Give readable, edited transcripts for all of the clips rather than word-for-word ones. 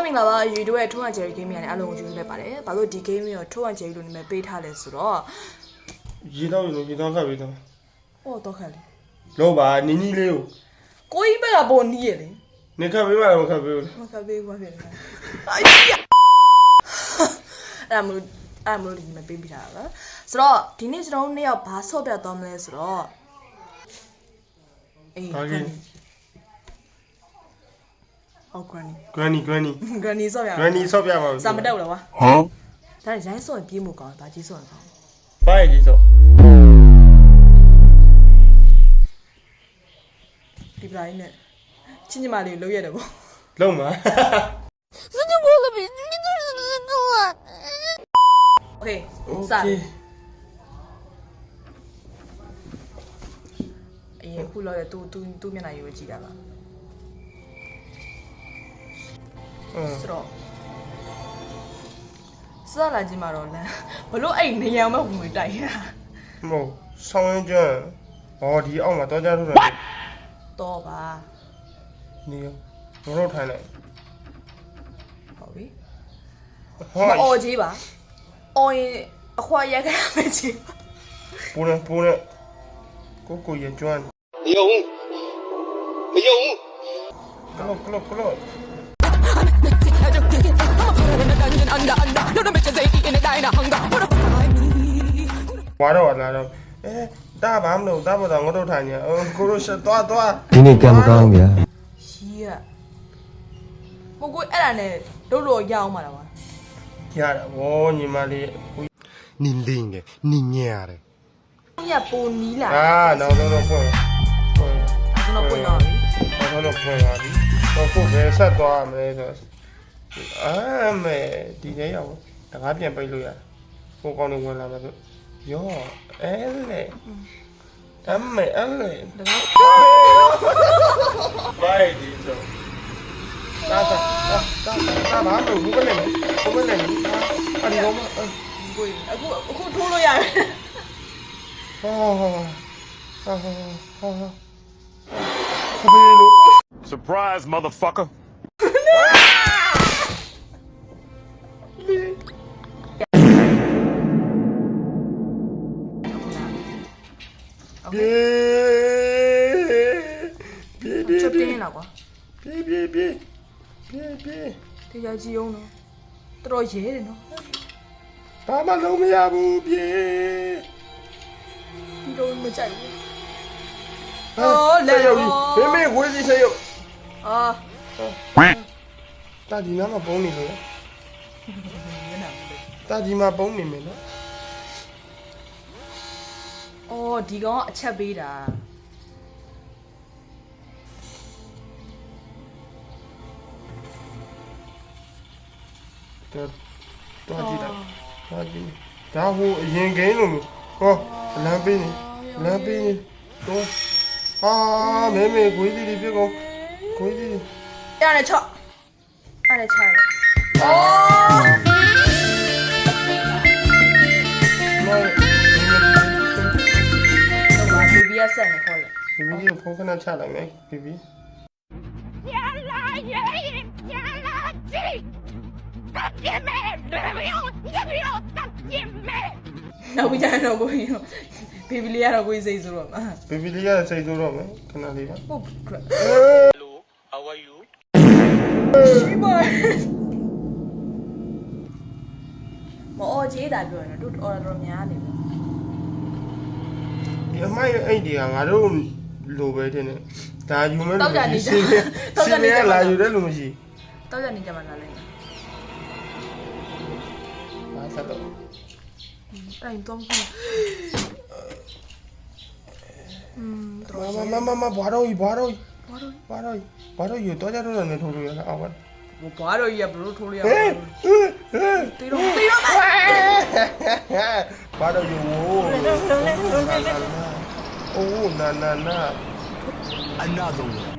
မင်္ဂလာပါယူတို့ရဲ့ထိုးဟန်ဂျယ်ရီဂိမ်းမြန်နဲ့အားလုံးကိုယူလိုက်ပါတယ်။ဘာလို့ဒီဂိမ်းမျိုးထိုးဟန်ဂျယ်ရီလို့နာမည်ပေးထားလဲဆိုတော့ရေတော့ရေတော့ခတ်ပြီးတော့ဟောတော့ခက်လေလောပါနီနီလေးကိုကြီးဘက်ကပေါ်နီးရလေနေခတ်ပေးပါလားမခတ်ပေးဘူးမခက်ပေးဘူးဖြစ်နေတာအိုးအဲ့မလို့ဒီမှာပေးပြထားတာပါဆိုတော့ဒီနေ့ကျွန်တော်တို့နှစ်ယောက်ဘာဆော့ပြတ်သွားမလဲဆိုတော့အေးGranny ဆော့ရ Granny ဆော့ပြပါဦးစာမတက်ဘူးလားကွာဟမ်ဒါရိုင်းဆော့ရင်ပြေးမို့ကောင်းဒါကြီးဆော့ရင်ကောင်းဘာကြီးဆော့ဒီပလာင်းနဲ့ချင်းချင်မလေးလုံးရတယ်ပေါ့လုံးပါโอเคစအေးခုလောက်ရသူမျက်နှာရေးကိုကြည့်တာပါဆိုတော့စလာကြီးမှာတော့လမ်းဘလို့အဲ့နေရံမဲ့ဝင်တိုက်ရမဟုတ်ဆောင်းရင်ကျွန်းဟောဒီအောက်မှာတော့ကြထုတ်တယ်တော့ပါနေတော့ထိုင်လိုက်ဟုတ်ပြီမအော်ကြီးပါအော်ရင်အခွာရက်ခဲ့မယ်ကြီးပူနေကိုရကျွန်းမယုံကလောဝါတော့လာတော့တာဘာမလို့တာဘာတော့ငါတို့ထိုင်နေကိုရရှသွားဒီနေ့ကံမကောင်းဗျာရှိရကိုအဲ့ဒါနဲ့တို့ရအောင်ပါလားကွာရတာဗောညီမလေး你灵的你娘的ညပုံနီးလာနောက်တော့ဖွင့်ကျွန်တော်ပွင့်တော့ပြီနောက်တော့ဖွင့်ပါပြီတော့ကိုပဲဆက်သွားမယ်ဆိုမဲဒီနေ့ရောက်တကားပြန်ပိတ်လို့ရကိုကောင်းနေဝင်လာမယ်ဆိုယောအဲလေအမေအဲ့လေတကားဘိုင်ဒီဆိုတာဘာလို့ဘူးကလည်းအဲ့ဒီတော့ကိုအခုထိုးလို့ရတယ်Surprise, motherfucker. Chụp tên nào quá? Bia. Thì giờ gì ông nó? Tôi dễ rồi nó. Ba mà lâu mới à bù bia. Đi đâu mà chạy? Lên rồi. Mẹ quên gì sao? Ta đi nó mà bông này rồi. Ta đi mà bông này mày nó. Đi có chắc biết à. Ta đi. Ta hô yên cái luôn. Làm bên này. Tôi. Mẹ quấy đi biết không? Quấy đi. Ra này chọ. Ra này chạy. Đâu mà baby á sen này thôi. Baby đi phong cái nào chạy lại mẹ baby. Đâu bây giờ đâu coi baby lia đâu coi xây rồi mà baby lia xây rồi mà cái nào đi mà Hello, how are you? Mà chế đại rồi nó đút rồi nhá đi em mai anh đi à ngã đâu lù về thế này ta dùng mấy cái gì xin là dùng đấy luôn gì tao giờ đi cho mình là lên sao đâu anh tông mà bỏ rồi giờ tôi ra đâu là người thua rồi à vậy bỏ rồi giờ bro thua rồi tí đâu bỏ đâu dù na Another one.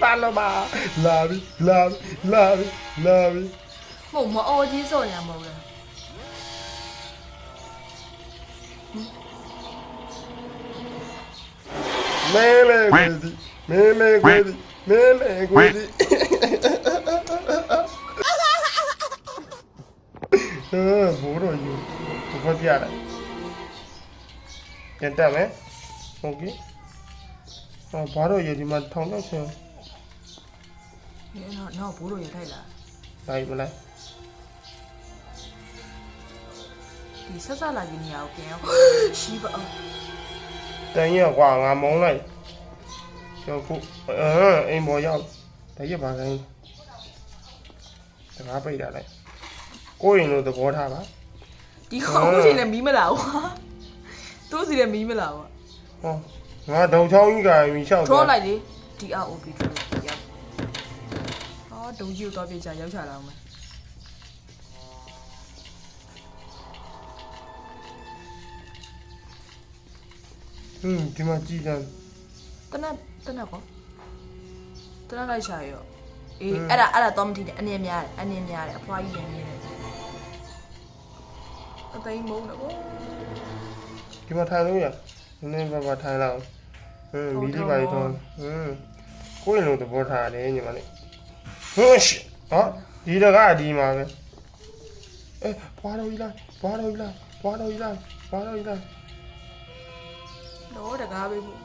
Ba la đi một mà ô chứ rồi nhà màu rồi မဲမဲကွေဒီမဲမဲကွေဒီမဲမဲကွေဒီဘိုးတော်ယူဘာပြရတယ်ပြန်တက်မယ်ဟုတ်ကဲ့ဘာတော့ယူဒီမှာထောင်တော့ဆင်း နော်ဘိုးတို့ရထိုက်လား လိုက်မလား ဒီဆက်ဆက်လာကြီးနေအောင်ပြန်အောင်ရှိပါအောင် တန်ရကွာငါမုံလိုက်ကျော်ခုအိမ်ပေါ်ရောက်တရက်ပါခိုင်းစကားပိတ်တာလိုက်ကိုရင်လို့သဘောထားပါ ဒီကောင်ဦးစီလည်းမီးမလာဘူးသူ့စီလည်းမီးမလာဘူး ဟောငါဒုံချောင်းကြီးကမီလျှောက် ထောလိုက်လေ DROB ထောရောက်ဟောဒုံကြီးကိုတော့ပြချရောက်ချလာအောင်မယ် ဒီမှာကြည်တယ် တနကောတနလိုက်ရှာရောအေးအဲ့ဒါတော့မထီးနဲ့အနေများတယ်အဖွားကြီးလည်းနေတယ်အသိမုန်းတယ်ဗော ဒီမှာထိုင်လို့ရနည်းနည်းပါထိုင်လောက်မီးလေးပါတော့ကိုရင်လို့သဘောထားတယ်ညီမလေးဟွရှဟောဒီတကားဒီမှာပဲဘွားတော်ကြီးလားတော့တကားပဲဘူး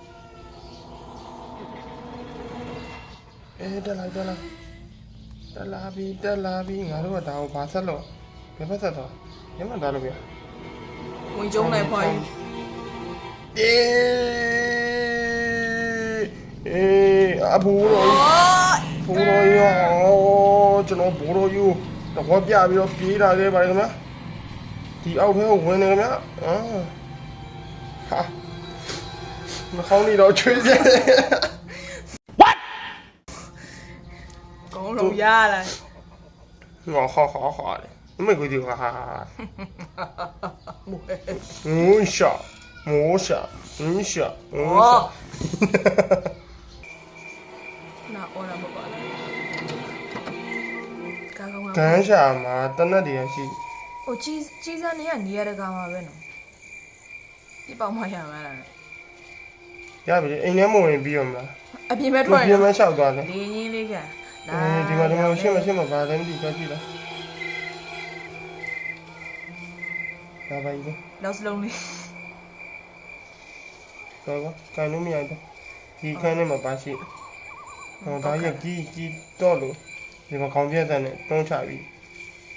တက်လာပြီငါတို့ကဒါကိုဘာဆက်လို့ဘယ်ဘက်ဆက်တော့ညမသွားလို့ပြ ဝင်ကျုံလိုက်ဖွားကြီး အဘူတော်ရောကျွန်တော်ဘူတော်ယူတော့ပြပြီးတော့ပြေးလာခဲ့ပါတယ်ခင်ဗျာဒီအောက်ထဲကိုဝင်နေခင်ဗျာဟာမခေါင်းနေတော့ချွေးစရာ ကောင်းတော့ရလာ ငါဟာလေမကွေဒီဟာ မွေ မိုးရှာ哦နာအော်လာမပါလားကာကောင်က ကန်းရှာမှာတနတ်တွေရှိ ဟိုကြီးစားနေရနေရတကာမှာပဲနော်ဒီပေါင်မရမှာလား ရပြီအိမ်ထဲမဝင်ပြီးရောမလား အပြင်မဲ့ထွက် ပြင်မလျှောက်သွားတယ် လေရင်းလေးက ဒီမှာရှင်းမပါတယ်မသိကြကြည့်လားဒါပါကြီး နောက်စလုံးလေး တော့ကန်လို့မရတော့ဒီခန်းထဲမှာပါရှိဟောဒါရကြီးတော့လို့ဒီမှာခေါင်းပြက်တဲ့နဲ့တွန်းချပြီး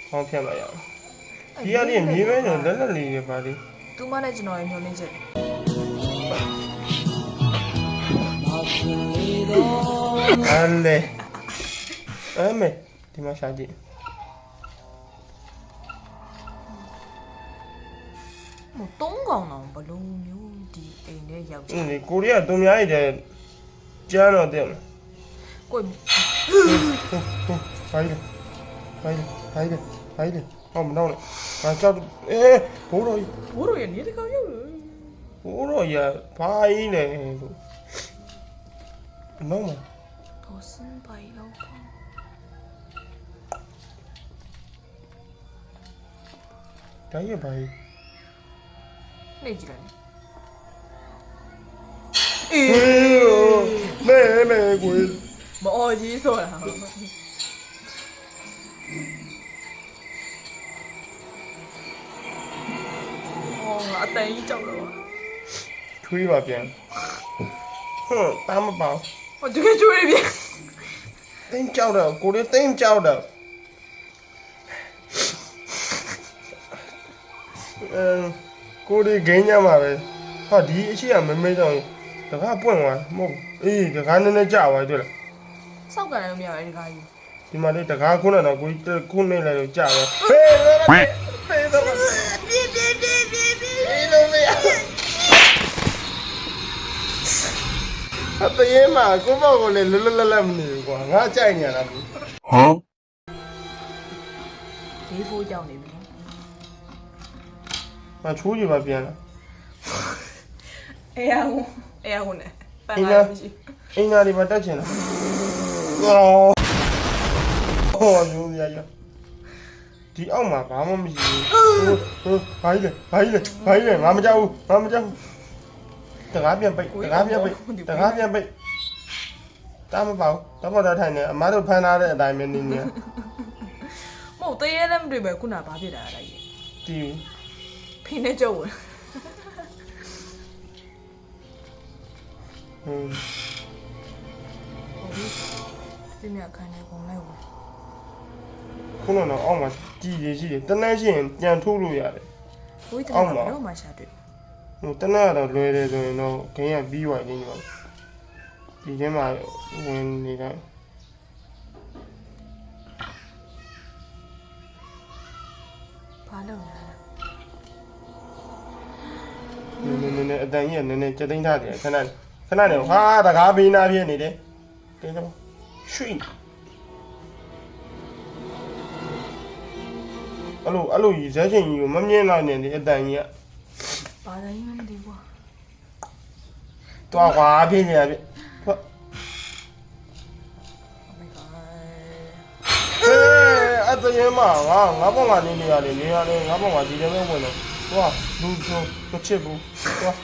ခေါင်းဖြတ်လိုက်ရအောင်ဒီရလေးမြေပဲဆိုလက်လက်လေးပါလေ သူမနဲ့ကျွန်တော်ရညှို့နေချက် အဲ့မေဒီမှာရှာကြည့် မတုံးကောင်တော့ဘလုံးမျိုးဒီအိမ်ထဲရောက်ချင် ဒီကိုရီးယားသူများရဲ့ကျန်းတော့တဲ့ ကို ဖိုင်ဟောမတော့လေငါကြောက်ဘိုးတော်ကြီး ဘိုးတို့ရနေတကောင်ရောက်လို့ ဘိုးတော်ကြီးဘာကြီးလဲလို့နော်မ တော့စင်ပိုင်တော့ ဒါရဘာကြီး နေကြည့်လိုက် မဲကွယ် မအော်ကြီးဆိုတာအတိုင်ကြောက်တော့ ထွေးပါပြန်တားမပေါ ဟိုတကယ်ကျွေးပြန် တင်းကြောက်တော့ကိုလေးတင်းကြောက်တော့ကိုလေးဂိမ်းညမှာပဲဟာဒီအရှိကမမေးတော့တကားပွင့်သွားမဟုတ်အေးတကားနည်းနည်းကြာသွားတွေ့လား စောက်ကန်လည်းမရဘူးဒီကားကြီး ဒီမှာလေတကားခုနတော့ကိုခုနေလိုက်တော့ကြာသွားဖေးတော့အေးလို့မရအတရေမှာကိုပေါ့ကိုလည်းလွတ်လပ်မနေဘူးကွာငါကြိုက်နေရတာဘူး ဒေးဖိုးကြောက်နေပြီ မချိုးကြပါပြန်လား အေးအောင်နဲ့ပန် အင်း လာ သား မရှိ အင်းသားဒီမှာတက်ချင်လားဟောယူရရဒီအောက်မှာဘာမှမရှိဘူးဘာကြီးလဲငါမကြောက်ဘူး တကားပြန်ပိတ်တကားပြန်ပိတ်တကားပြန်ပိတ်တားမပေါ့တော့ပေါ်တော့ထိုင်နေအမားတို့ဖမ်းထားတဲ့အတိုင်းပဲနေနေ မဟုတ်တရေလည်းမတွေ့ပဲခုနဘာဖြစ်တာလဲ တီး ဖိနေကြဝင် ဟင်း ပြင်းရခိုင်းနေပုံလိုက်ဝင် ခုနကတော့အောက်မှာကြည်ရရှိတယ်တနက်ရှိရင်ပြန်ထိုးလို့ရတယ် ဝိတ်တယ်တော့မှရှာတွေ့ ဟိုတနက်ကတော့လွယ်တယ်ဆိုရင်တော့ခင်းရပြီးသွားတယ်ညီမဒီထဲမှာဝင်နေတိုင်း ဘာလုပ်လဲ နည်းအတန်ကြီးကနည်းနည်းစက်သိမ်းထားတယ်ခဏနေဟာတကားဘေးနာပြည့်နေတယ်တင်းတော့ရွှေ့အဲ့လိုကြီးဇက်ချင်းကြီးကိုမမြင်နိုင်နေတဲ့အတန်ကြီးက ဘာသာရေးမသိဘူးကွာ တွားကွာဖြစ်နေရပြ Oh my god အတရင်မငါဘောင်ကနေနေရတယ်နေရတယ်ငါဘောင်ကဒီထဲမှာဝင်တော့တွားလူချိုမချစ်ဘူးတွား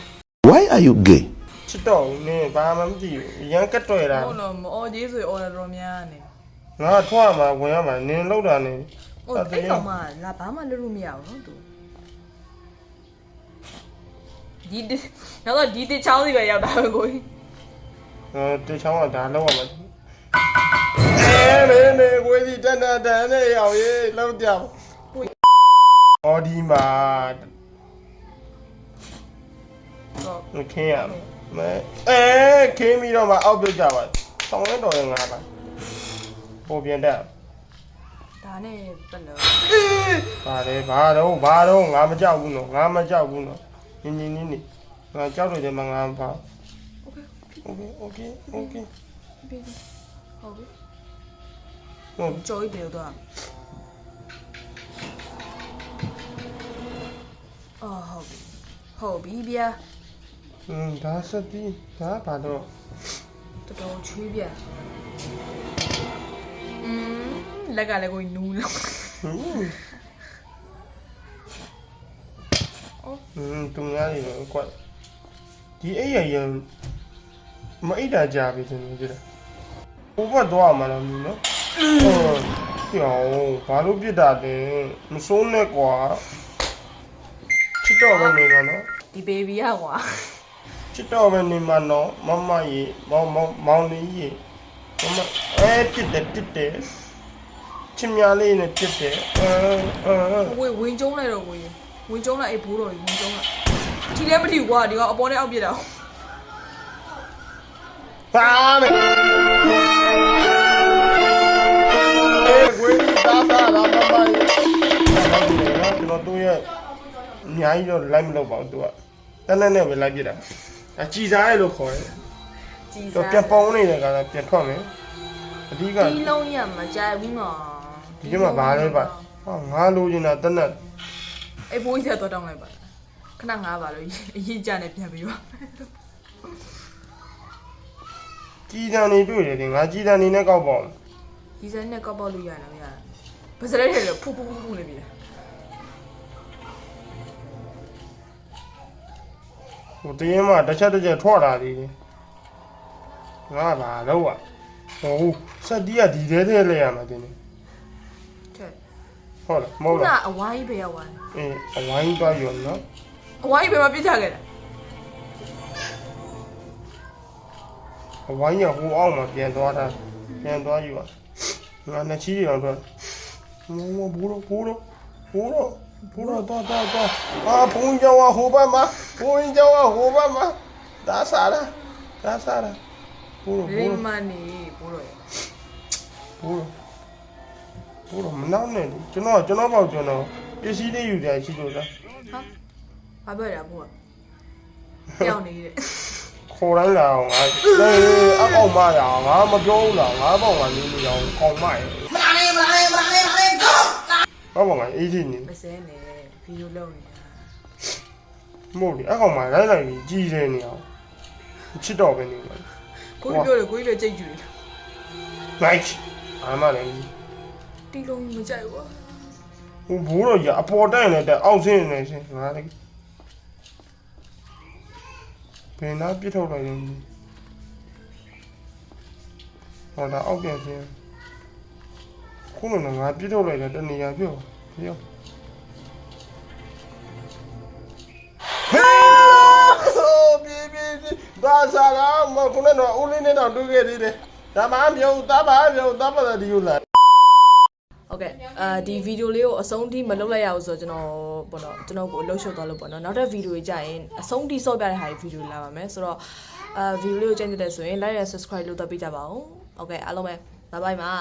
Why are you gay ချစ်တော့နေဘာမှမကြည့်ဘူးရန်ကတ်တွေ့တာ ဟုတ်တော့မအော်ကြီးဆိုအော်တော်များနေ ငါထွားမှာဝင်ရမှာနင်းလောက်တာနေ ဟိုအဲ့ကောင်မလာဘာမှလုပ်လို့မရဘူးနော်သူဒီတော့ဒီတချောင်းစီပဲရောက်တာပဲကိုကြီး တေချောင်းကဒါလောက်ရမှာနေကိုကြီးတန်နေရောက်ရေးလောက်ကြအော်ဒီမှာ တော့ ခင်းရမယ်ခင်းပြီးတော့မှအောက်ပြကြပါဆောင်းလဲတော်ရင်ငါပါပို့ပြန်တက် ဒါနဲ့ပတ်လို့ ပါတယ်ဘာတော့ငါမကြောက်ဘူးနော်ငါမကြောက်ဘူးနော်နင်းနေငါကြောက်တယ်ကျမငါမပါ โอเค โอเค ပြီးဟုတ်ပြီ ဟုတ် ကြော်ပြီးတော့အော်ဟုတ်ပြီဗျာ ဒါစတိဒါဘာတော့ တော်တော်ချွေးဗျာလက်ကလည်းကိုနူးလောက် တူများနေတော့ကွက်ဒီအိယာရမအိတာကြပြီဆိုနေကြတယ်ဘိုးဘတ်သွားမှာလားမင်းနော်ပြောဘာလို့ပြစ်တာလဲမစိုးနဲ့ကွာချစ်တော့ပဲနေမှာနော် ဒီဘေဘီကကွာ ချစ်တော့ပဲနေမှာနော်မမရေမောင်လေးရေမမပြစ်တယ်ချစ်များလေးနဲ့ပြစ်တယ်ဝင်ကျုံးလိုက်တော့ကိုကြီးဝင်ကျုံးလိုက်အေးဘိုးတော်ကြီးဝင်ကျုံးလိုက်ထီလည်းမထီဘူးကွာဒီကအပေါ်နဲ့အောက်ပြစ်တာ ပါမယ်ဝေးသားသားလာမမရေကျွန်တော်တို့ရဲ့အများကြီးတော့လိုက်မလုပ်ပါဘူးသူကတန်းနဲ့ပဲလိုက်ပြစ်တာအကြည်စားရလို့ခေါ်တယ် ကြည် တော့ စား ပြန်ပေါင်းနေတဲ့ကလည်းပြန်ထွက်မယ်အဓိက ဒီလုံးရမကြိုက်ဘူးနော် ဒီကမှာဘာလဲပါဟာငါလိုချင်တာတနက် အေးဘိုးကြီးကတော့တောင်းလိုက်ပါခဏငားပါလို့အရင်ကြနေပြန်ပြီးပါ ကြီးတန်းနေတွေ့တယ်ငါကြီးတန်းနေနဲ့ကောက်ပေါ့ ဒီဇိုင်းနဲ့ကောက်ပေါက်လို့ရတယ်မရဘူးဗစလက်ထဲလို့ဖူနေပြီ ဟိုတရင်မှတစ်ချက်ထွက်လာသေးတယ်ငါပါတော့ဟိုစက်တီးကဒီထဲထဲလဲရမှာတင်တယ် တဲ့ ဟုတ်လားမဟုတ် ခုန လား အဝိုင်းပဲရောက်သွား အဝိုင်းသွားရောနော် အဝိုင်းပဲမပြစ်ချခဲ့တာ အဝိုင်းရဟိုအောက်မှာပြန်သွားတာပြန်သွားယူပါငါနှစ်ချီးရောတော့ဘိုးတော့တော့အာဘုံကြောင်ဟိုဘက်မှာဘုံကြောင်ဟိုဘက်မှာဒါစားတာဘိုး လိမ္မာနေဘိုးတော် ဘိုးမနောက်နဲ့ကျွန်တော်ပေါ့ကျွန်တော်ပစ္စည်းလေးယူတယ်ရှိလို့လား ဟာဘာပြောရဘိုးကကြောက်နေတဲ့ ခေါ်တိုင်းလာအောင်ငါအကောင်မရအောင်ငါမပြောဘူးလားငါပေါ့ကနေနေအောင်ကောင်းမရမလာနဲ့ကောဘာပေါ့ငါအေးကြီးနေ မစဲနဲ့ဗီဒီယိုလုပ်နေတာ မဟုတ်လေအကောင်မလိုက်ပြီးကြီးတယ်နေအောင်ချစ်တော့ပဲနေမှာ ကိုကြီးပြောတယ်ကိုကြီးလည်းကြိတ်ကြွေ like အားမလည်း တီလုံးမကြိုက်ဘူး ဟိုဘိုးတော့ရအပေါ်တိုင်နေတဲ့အောက်ဆင်းနေရှင်ငါလည်း ဘယ်နာပြစ်ထုတ်လိုက်ရင်ဟောဒါအောက်ပြန်ဆင်းခုနကငါပြစ်ထုတ်လိုက်တာတနေရာပြောပြောပြေဒါစားကမခုနကတော့ဦးလေးနဲ့တော့တွေ့ခဲ့သေးတယ်ဒါမှမပြောတာပါပြောတာပါဒီလိုလား ဟုတ်ကဲ့ဒီဗီဒီယိုလေးကိုအဆုံးထိမလုပ်လိုက်ရဘူးဆိုတော့ကျွန်တော်ပေါ့နော်ကျွန်တော်ကိုအလုပ်ရှုပ်သွားလို့ပေါ့နော်နောက်တဲ့ဗီဒီယိုကြီးကြရင်အဆုံးထိစော့ပြတဲ့ဟာဗီဒီယိုလာပါမယ်ဆိုတော့ဗီဒီယိုလေးကိုကြည့်တဲ့ဆိုရင် like and subscribe လုပ်တော့ပေးကြပါဦးဟုတ်ကဲ့အားလုံးပဲ bye bye ပါ